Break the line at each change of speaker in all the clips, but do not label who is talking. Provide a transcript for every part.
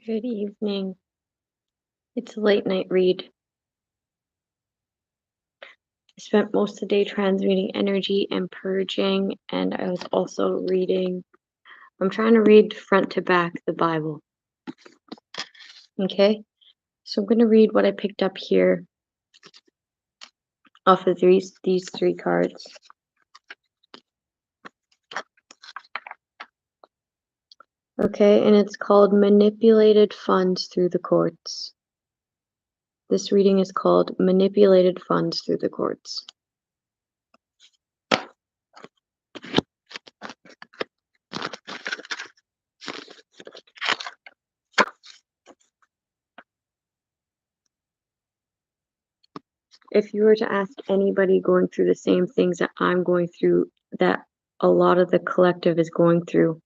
Good evening. It's a late night read. I spent most of the day transmuting energy and purging, and I was also reading. I'm trying to read front to back the Bible. Okay? So I'm going to read what I picked up here off of these three cards. Okay, and it's called Manipulated Funds Through the Courts. This reading is called Manipulated Funds Through the Courts. If you were to ask anybody going through the same things that I'm going through, that a lot of the collective is going through,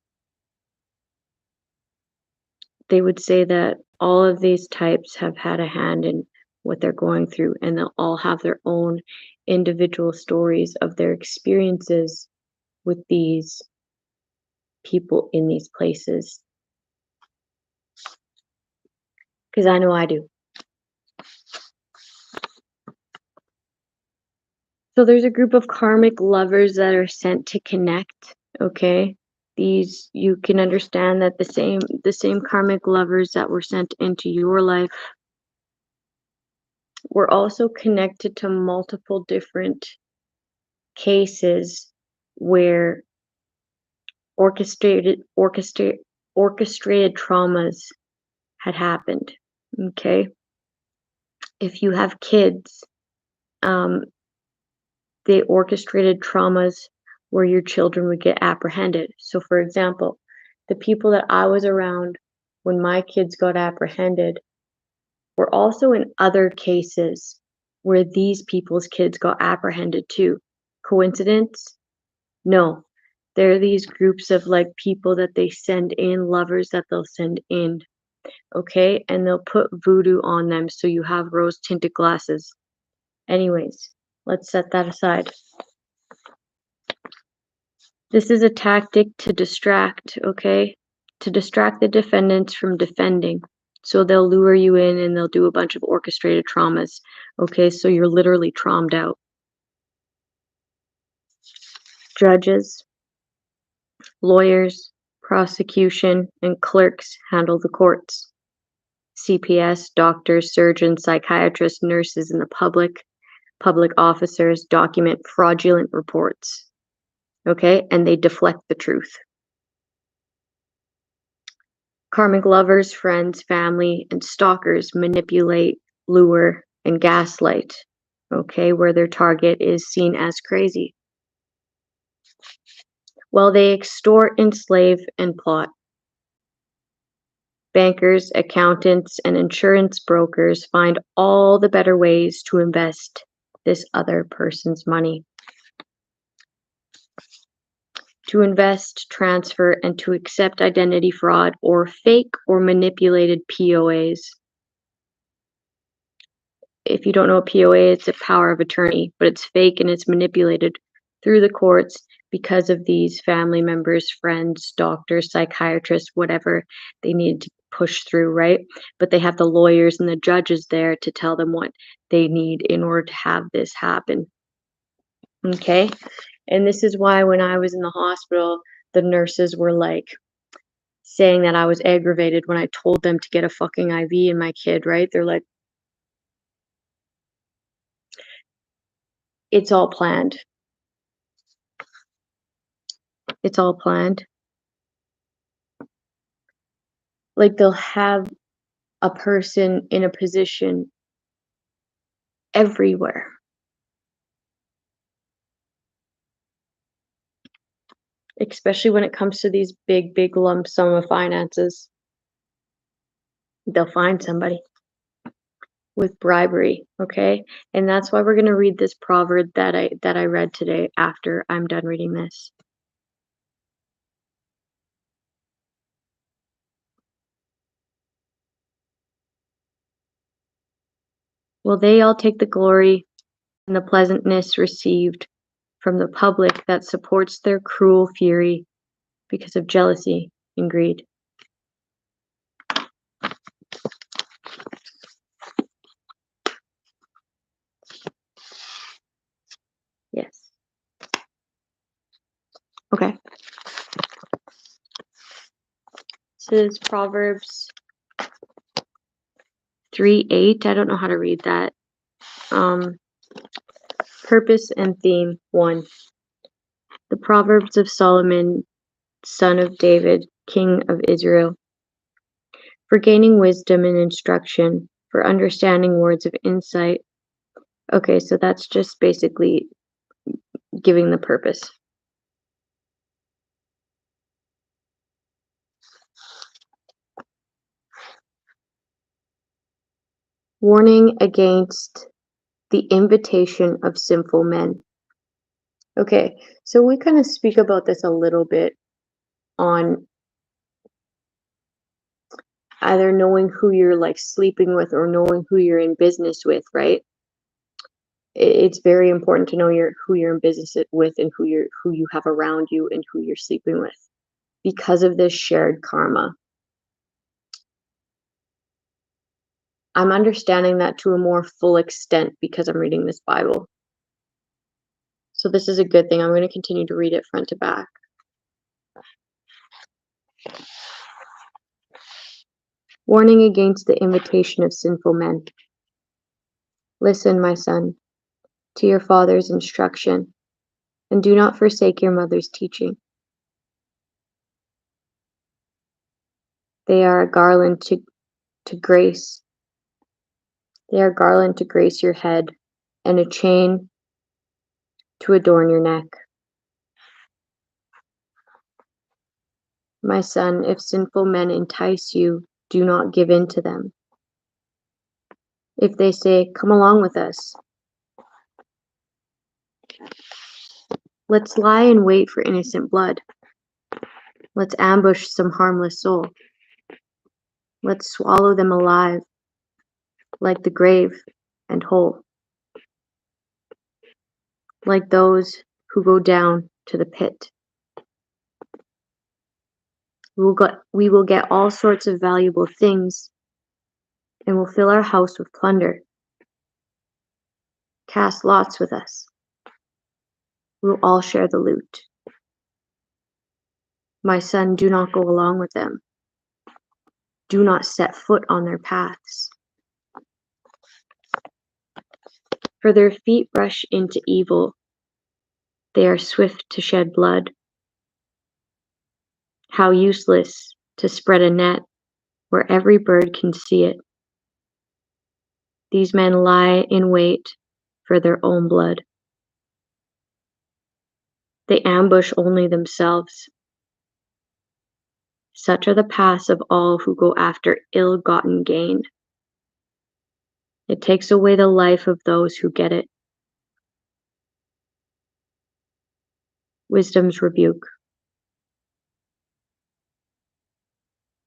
they would say that all of these types have had a hand in what they're going through, and they'll all have their own individual stories of their experiences with these people in these places. Because I know I do. So there's a group of karmic lovers that are sent to connect, okay? These, you can understand that the same karmic lovers that were sent into your life were also connected to multiple different cases where orchestrated traumas had happened. Okay, if you have kids, they orchestrated traumas where your children would get apprehended. So for example, the people that I was around when my kids got apprehended were also in other cases where these people's kids got apprehended too. Coincidence? No. There are these groups of like people that they send in, lovers that they'll send in, okay? And they'll put voodoo on them so you have rose tinted glasses. Anyways, let's set that aside. This is a tactic to distract, okay? To distract the defendants from defending. So they'll lure you in and they'll do a bunch of orchestrated traumas, okay? So you're literally traumed out. Judges, lawyers, prosecution, and clerks handle the courts. CPS, doctors, surgeons, psychiatrists, nurses, and the public officers document fraudulent reports, okay? And they deflect the truth. Karmic lovers, friends, family, and stalkers manipulate, lure, and gaslight, okay, where their target is seen as crazy. Well, they extort, enslave, and plot. Bankers, accountants, and insurance brokers find all the better ways to invest this other person's money. To invest, transfer, and to accept identity fraud or fake or manipulated POAs. If you don't know what POA is, it's a power of attorney, but it's fake and it's manipulated through the courts because of these family members, friends, doctors, psychiatrists, whatever they need to push through, right? But they have the lawyers and the judges there to tell them what they need in order to have this happen. Okay? And this is why when I was in the hospital, the nurses were like saying that I was aggravated when I told them to get a fucking IV in my kid, right? They're like, it's all planned. It's all planned. Like they'll have a person in a position everywhere. Especially when it comes to these big, big lump sum of finances. They'll find somebody with bribery, okay? And that's why we're going to read this proverb that I read today after I'm done reading this. Will they all take the glory and the pleasantness received from the public that supports their cruel fury because of jealousy and greed? This is Proverbs 3:8. I don't know how to read that. Purpose and theme 1. The Proverbs of Solomon, son of David, king of Israel. For gaining wisdom and instruction, for understanding words of insight. Okay, so that's just basically giving the purpose. Warning against the invitation of sinful men. Okay, so we kind of speak about this a little bit on either knowing who you're like sleeping with or knowing who you're in business with, right? It's very important to know who you're in business with and who you have around you and who you're sleeping with, because of this shared karma. I'm understanding that to a more full extent because I'm reading this Bible. So this is a good thing. I'm going to continue to read it front to back. Warning against the invitation of sinful men. Listen, my son, to your father's instruction, and do not forsake your mother's teaching. They are a garland to grace. They are a garland to grace your head, and a chain to adorn your neck. My son, if sinful men entice you, do not give in to them. If they say, come along with us, let's lie in wait for innocent blood. Let's ambush some harmless soul. Let's swallow them alive, like the grave and whole, like those who go down to the pit. We will get all sorts of valuable things, and will fill our house with plunder. Cast lots with us. We will all share the loot. My son, do not go along with them. Do not set foot on their paths. For their feet rush into evil. They are swift to shed blood. How useless to spread a net where every bird can see it. These men lie in wait for their own blood. They ambush only themselves. Such are the paths of all who go after ill-gotten gain. It takes away the life of those who get it. Wisdom's rebuke.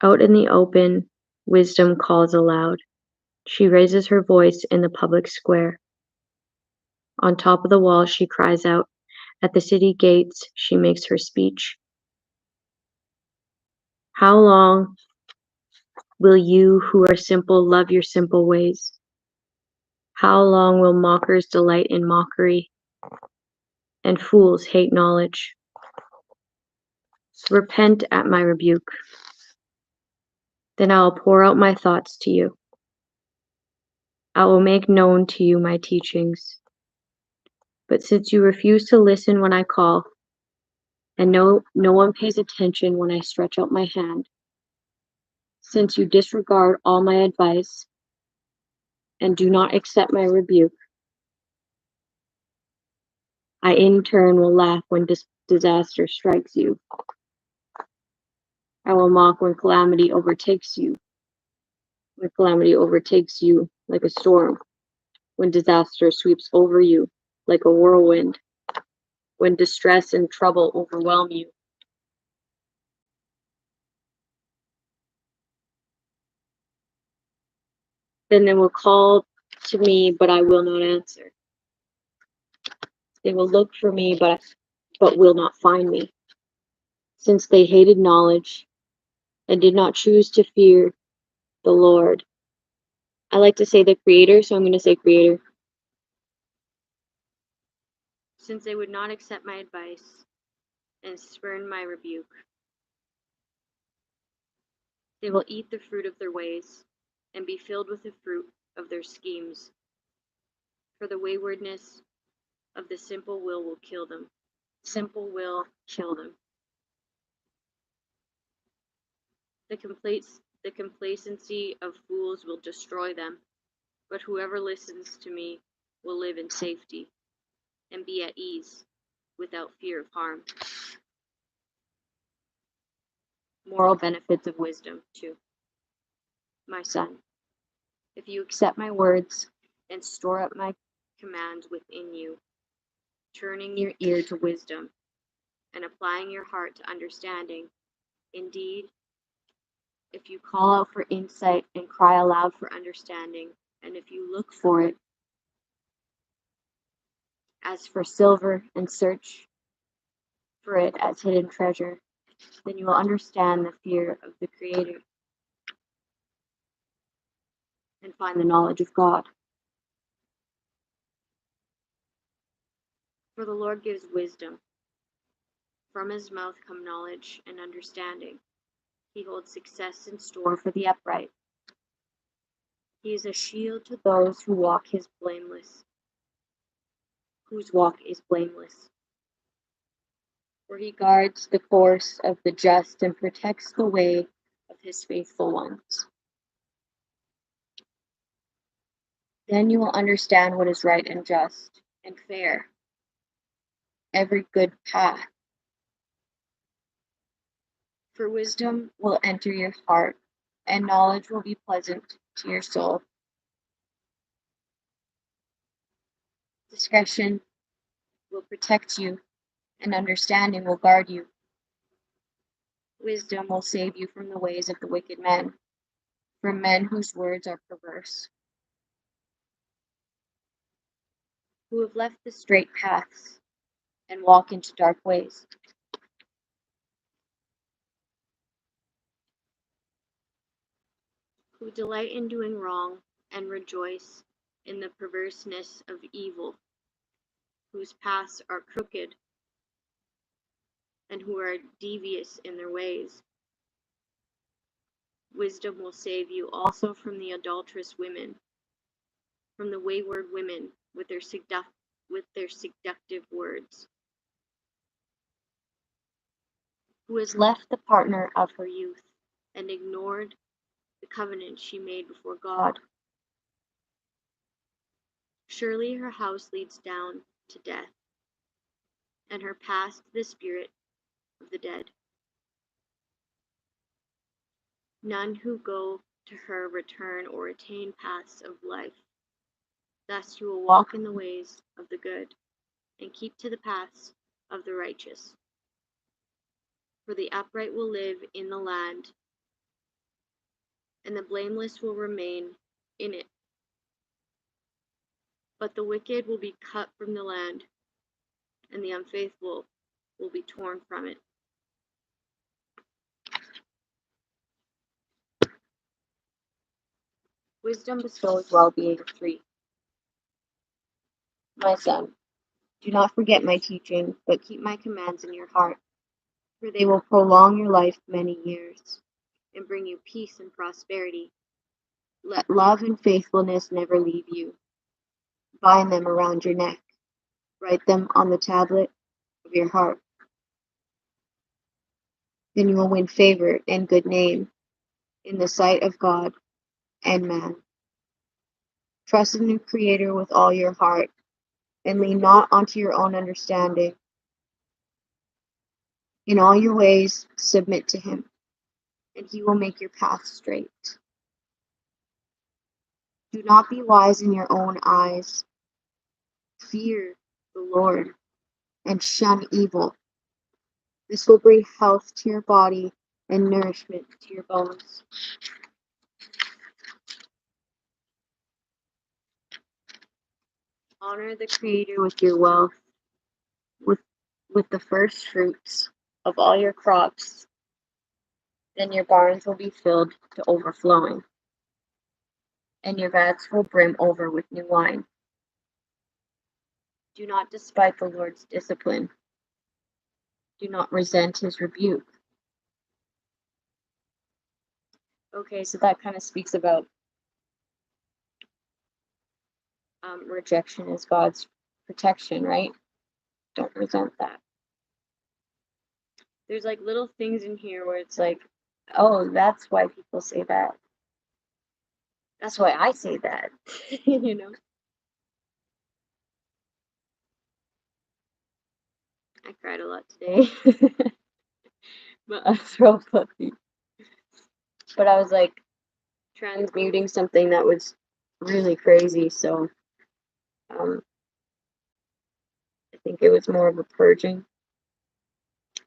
Out in the open, wisdom calls aloud. She raises her voice in the public square. On top of the wall, she cries out. At the city gates, she makes her speech. How long will you who are simple love your simple ways? How long will mockers delight in mockery, and fools hate knowledge? Repent at my rebuke. Then I will pour out my thoughts to you. I will make known to you my teachings. But since you refuse to listen when I call, and no one pays attention when I stretch out my hand, since you disregard all my advice and do not accept my rebuke, I in turn will laugh when disaster strikes you. I will mock when calamity overtakes you. When calamity overtakes you like a storm. When disaster sweeps over you like a whirlwind. When distress and trouble overwhelm you. Then they will call to me, but I will not answer. They will look for me, but will not find me. Since they hated knowledge and did not choose to fear the Lord. I like to say the Creator, so I'm going to say Creator. Since they would not accept my advice and spurn my rebuke. They will eat the fruit of their ways, and be filled with the fruit of their schemes. For the waywardness of the simple will kill them. Simple will kill them. The complacency of fools will destroy them, but whoever listens to me will live in safety and be at ease without fear of harm. Moral benefits of wisdom, 2. My son, if you accept my words and store up my commands within you, turning your ear to wisdom and applying your heart to understanding, indeed, if you call out for insight and cry aloud for understanding, and if you look for it as for silver and search for it as hidden treasure, then you will understand the fear of the Creator and find the knowledge of God. For the Lord gives wisdom. From his mouth come knowledge and understanding. He holds success in store for the upright. He is a shield to those whose walk is blameless. For he guards the course of the just and protects the way of his faithful ones. Then you will understand what is right and just and fair, every good path. For wisdom will enter your heart, and knowledge will be pleasant to your soul. Discretion will protect you, and understanding will guard you. Wisdom will save you from the ways of the wicked men, from men whose words are perverse, who have left the straight paths and walk into dark ways. Who delight in doing wrong and rejoice in the perverseness of evil, whose paths are crooked and who are devious in their ways. Wisdom will save you also from the adulterous women, from the wayward women with their seductive words, who has left the partner of her youth and ignored the covenant she made before God. Surely her house leads down to death, and her path to the spirit of the dead. None who go to her return or attain paths of life. Thus you will walk in the ways of the good, and keep to the paths of the righteous. For the upright will live in the land, and the blameless will remain in it. But the wicked will be cut from the land, and the unfaithful will be torn from it. Wisdom bestows well-being, 3. My son, do not forget my teaching, but keep my commands in your heart, for they will prolong your life many years and bring you peace and prosperity. Let love and faithfulness never leave you. Bind them around your neck. Write them on the tablet of your heart. Then you will win favor and good name in the sight of God and man. Trust in the Creator with all your heart, and lean not onto your own understanding. In all your ways submit to him, and he will make your path straight. Do not be wise in your own eyes. Fear the Lord and shun evil. This will bring health to your body and nourishment to your bones. Honor the Creator with your wealth, with the first fruits of all your crops. Then your barns will be filled to overflowing, and your vats will brim over with new wine. Do not despise the Lord's discipline. Do not resent his rebuke. Okay, so that kind of speaks about rejection is God's protection, right? Don't resent that. There's like little things in here where it's like, oh, that's why people say that. That's why I say that, you know? I cried a lot today. My throat puffy. But I was like transmuting something that was really crazy, so I think it was more of a purging.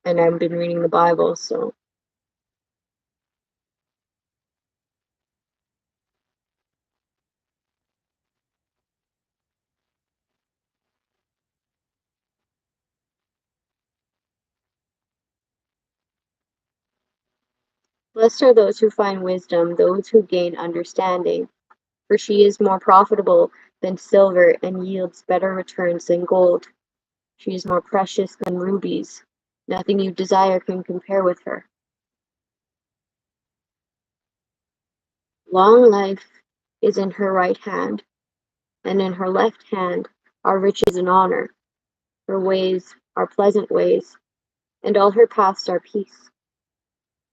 And I've been reading the Bible, so blessed are those who find wisdom, those who gain understanding, for she is more profitable than silver and yields better returns than gold. She is more precious than rubies. Nothing you desire can compare with her. Long life is in her right hand, and in her left hand are riches and honor. Her ways are pleasant ways, and all her paths are peace.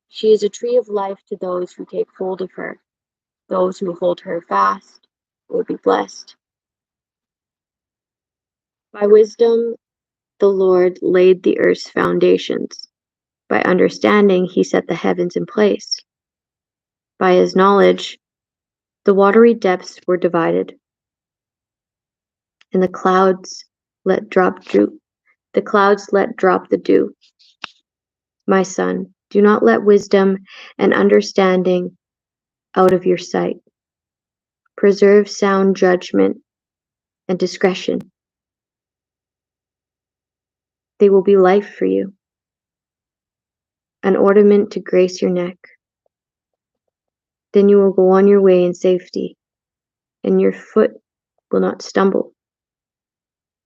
She is a tree of life to those who take hold of her. Those who hold her fast will be blessed. By wisdom, the Lord laid the earth's foundations. By understanding, he set the heavens in place. By his knowledge, the watery depths were divided, and the clouds let drop dew. The clouds let drop the dew. My son, do not let wisdom and understanding out of your sight. Preserve sound judgment and discretion. They will be life for you, an ornament to grace your neck. Then you will go on your way in safety, and your foot will not stumble.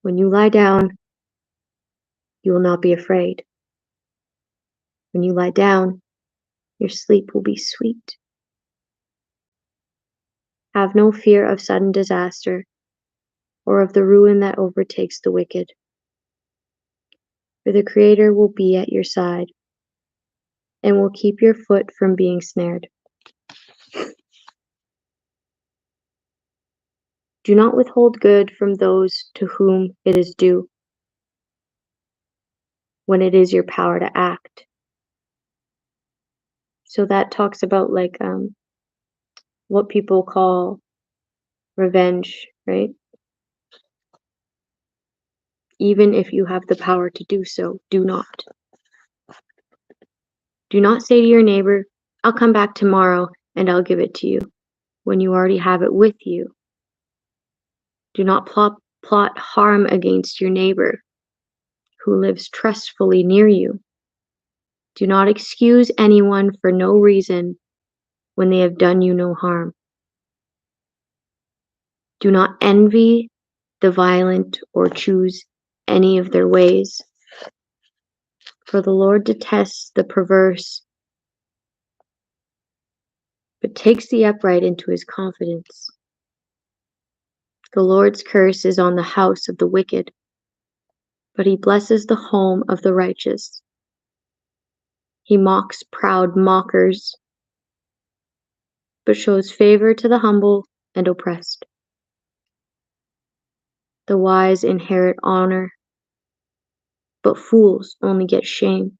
When you lie down, you will not be afraid. When you lie down, your sleep will be sweet. Have no fear of sudden disaster or of the ruin that overtakes the wicked. For the Creator will be at your side and will keep your foot from being snared. Do not withhold good from those to whom it is due, when it is your power to act. So that talks about like what people call revenge, right? Even if you have the power to do so, do not. Do not say to your neighbor, I'll come back tomorrow and I'll give it to you, when you already have it with you. Do not plot harm against your neighbor who lives trustfully near you. Do not excuse anyone for no reason when they have done you no harm. Do not envy the violent or choose any of their ways. For the Lord detests the perverse, but takes the upright into his confidence. The Lord's curse is on the house of the wicked, but he blesses the home of the righteous. He mocks proud mockers, but shows favor to the humble and oppressed. The wise inherit honor, but fools only get shame.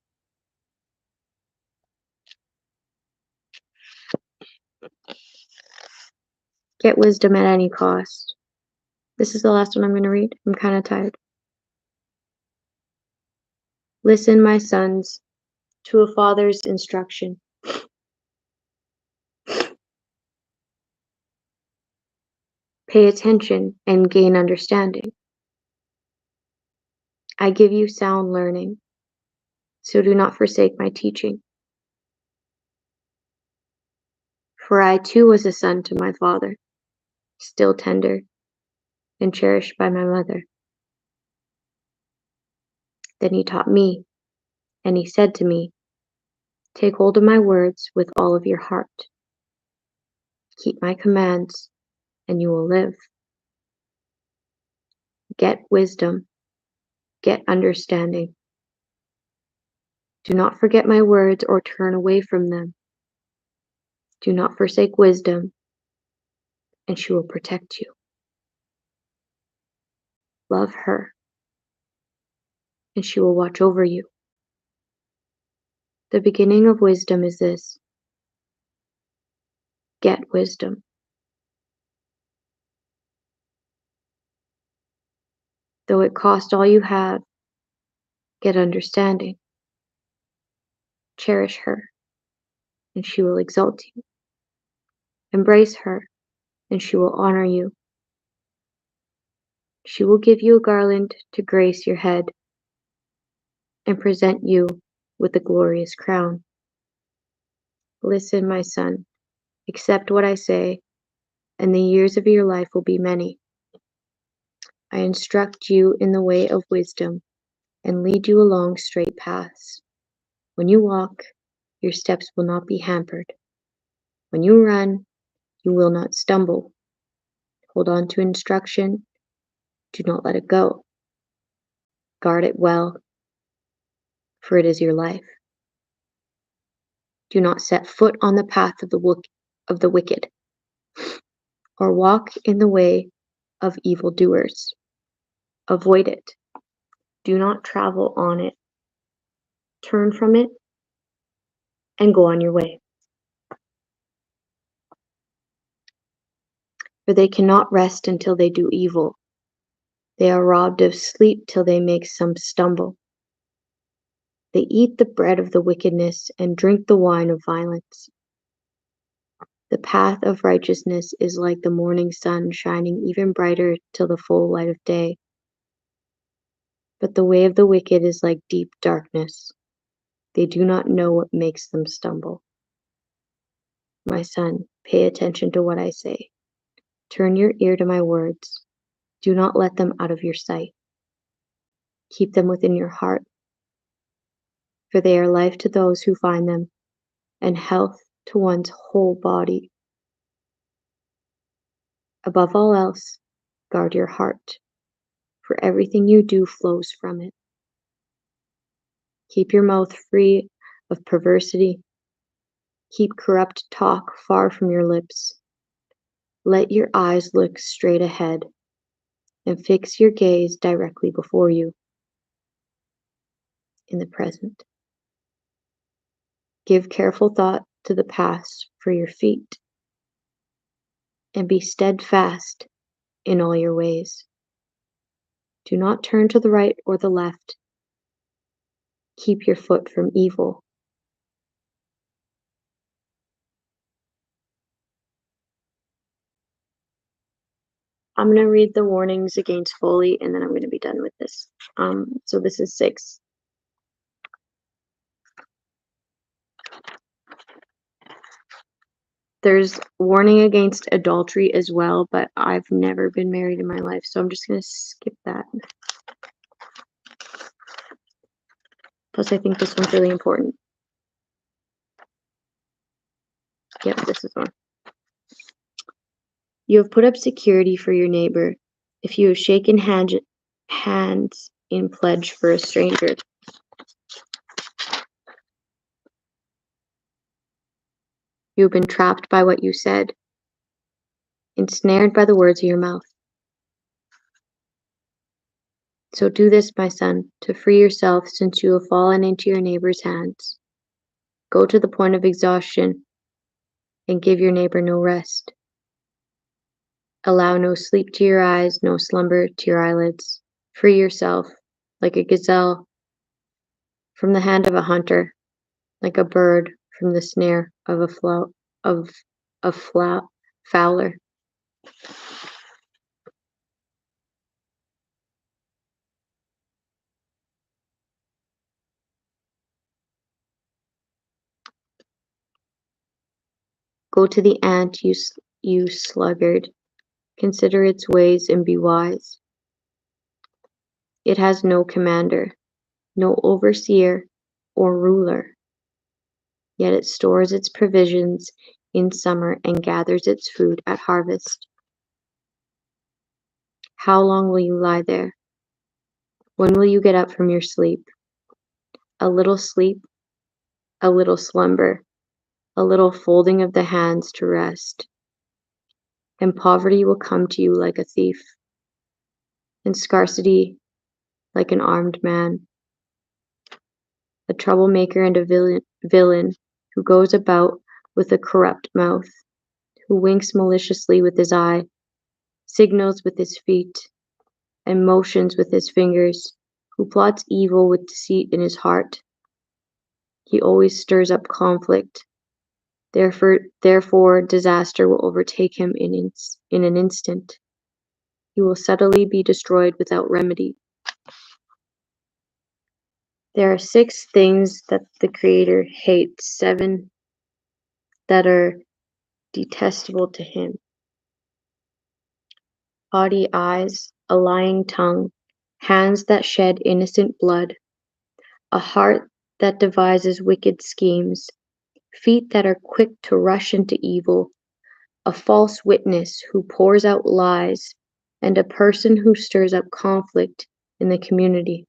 Get wisdom at any cost. This is the last one I'm going to read. I'm kind of tired. Listen, my sons, to a father's instruction. Pay attention and gain understanding. I give you sound learning, so do not forsake my teaching. For I too was a son to my father, still tender and cherished by my mother. Then he taught me, and he said to me, take hold of my words with all of your heart. Keep my commands, and you will live. Get wisdom. Get understanding. Do not forget my words or turn away from them. Do not forsake wisdom, and she will protect you. Love her, and she will watch over you. The beginning of wisdom is this: get wisdom. Though it cost all you have, get understanding. Cherish her, and she will exalt you. Embrace her, and she will honor you. She will give you a garland to grace your head and present you with a glorious crown. Listen, my son, accept what I say, and the years of your life will be many. I instruct you in the way of wisdom and lead you along straight paths. When you walk, your steps will not be hampered. When you run, you will not stumble. Hold on to instruction. Do not let it go. Guard it well, for it is your life. Do not set foot on the path of the wicked, or walk in the way of evildoers. Avoid it. Do not travel on it. Turn from it and go on your way. For they cannot rest until they do evil. They are robbed of sleep till they make some stumble. They eat the bread of the wickedness and drink the wine of violence. The path of righteousness is like the morning sun shining even brighter till the full light of day. But the way of the wicked is like deep darkness. They do not know what makes them stumble. My son, pay attention to what I say. Turn your ear to my words. Do not let them out of your sight. Keep them within your heart, for they are life to those who find them, and health to one's whole body. Above all else, guard your heart, for everything you do flows from it. Keep your mouth free of perversity. Keep corrupt talk far from your lips. Let your eyes look straight ahead, and fix your gaze directly before you, in the present. Give careful thought to the paths for your feet, and be steadfast in all your ways. Do not turn to the right or the left. Keep your foot from evil. I'm going to read the warnings against folly, and then I'm going to be done with this. So this is 6. There's warning against adultery as well, but I've never been married in my life, so I'm just going to skip that. Plus, I think this one's really important. Yep, this is one. You have put up security for your neighbor if you have shaken hands in pledge for a stranger. You have been trapped by what you said, ensnared by the words of your mouth. So do this, my son, to free yourself, since you have fallen into your neighbor's hands. Go to the point of exhaustion and give your neighbor no rest. Allow no sleep to your eyes, no slumber to your eyelids. Free yourself, like a gazelle, from the hand of a hunter, like a bird from the snare of a fowler. Go to the ant, you sluggard. Consider its ways and be wise. It has no commander, no overseer or ruler, yet it stores its provisions in summer and gathers its food at harvest. How long will you lie there? When will you get up from your sleep? A little sleep, a little slumber, a little folding of the hands to rest. And poverty will come to you like a thief, and scarcity like an armed man, a troublemaker and a villain who goes about with a corrupt mouth, who winks maliciously with his eye, signals with his feet, and motions with his fingers, who plots evil with deceit in his heart. He always stirs up conflict. Therefore, disaster will overtake him in an instant. He will subtly be destroyed without remedy. There are 6 things that the Creator hates, 7 that are detestable to him: haughty eyes, a lying tongue, hands that shed innocent blood, a heart that devises wicked schemes, feet that are quick to rush into evil, a false witness who pours out lies, and a person who stirs up conflict in the community.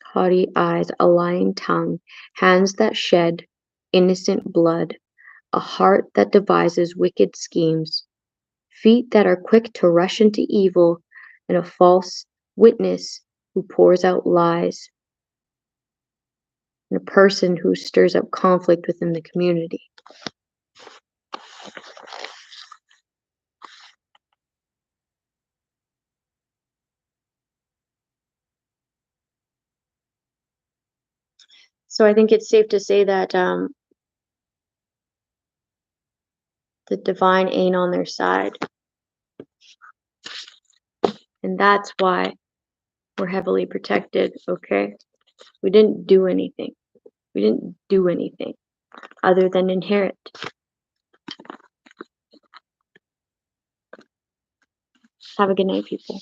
Haughty eyes, a lying tongue, hands that shed innocent blood, a heart that devises wicked schemes, feet that are quick to rush into evil, and a false witness who pours out lies, and a person who stirs up conflict within the community. So I think it's safe to say that the divine ain't on their side. And that's why we're heavily protected, okay? We didn't do anything. We didn't do anything other than inherit. Have a good night, people.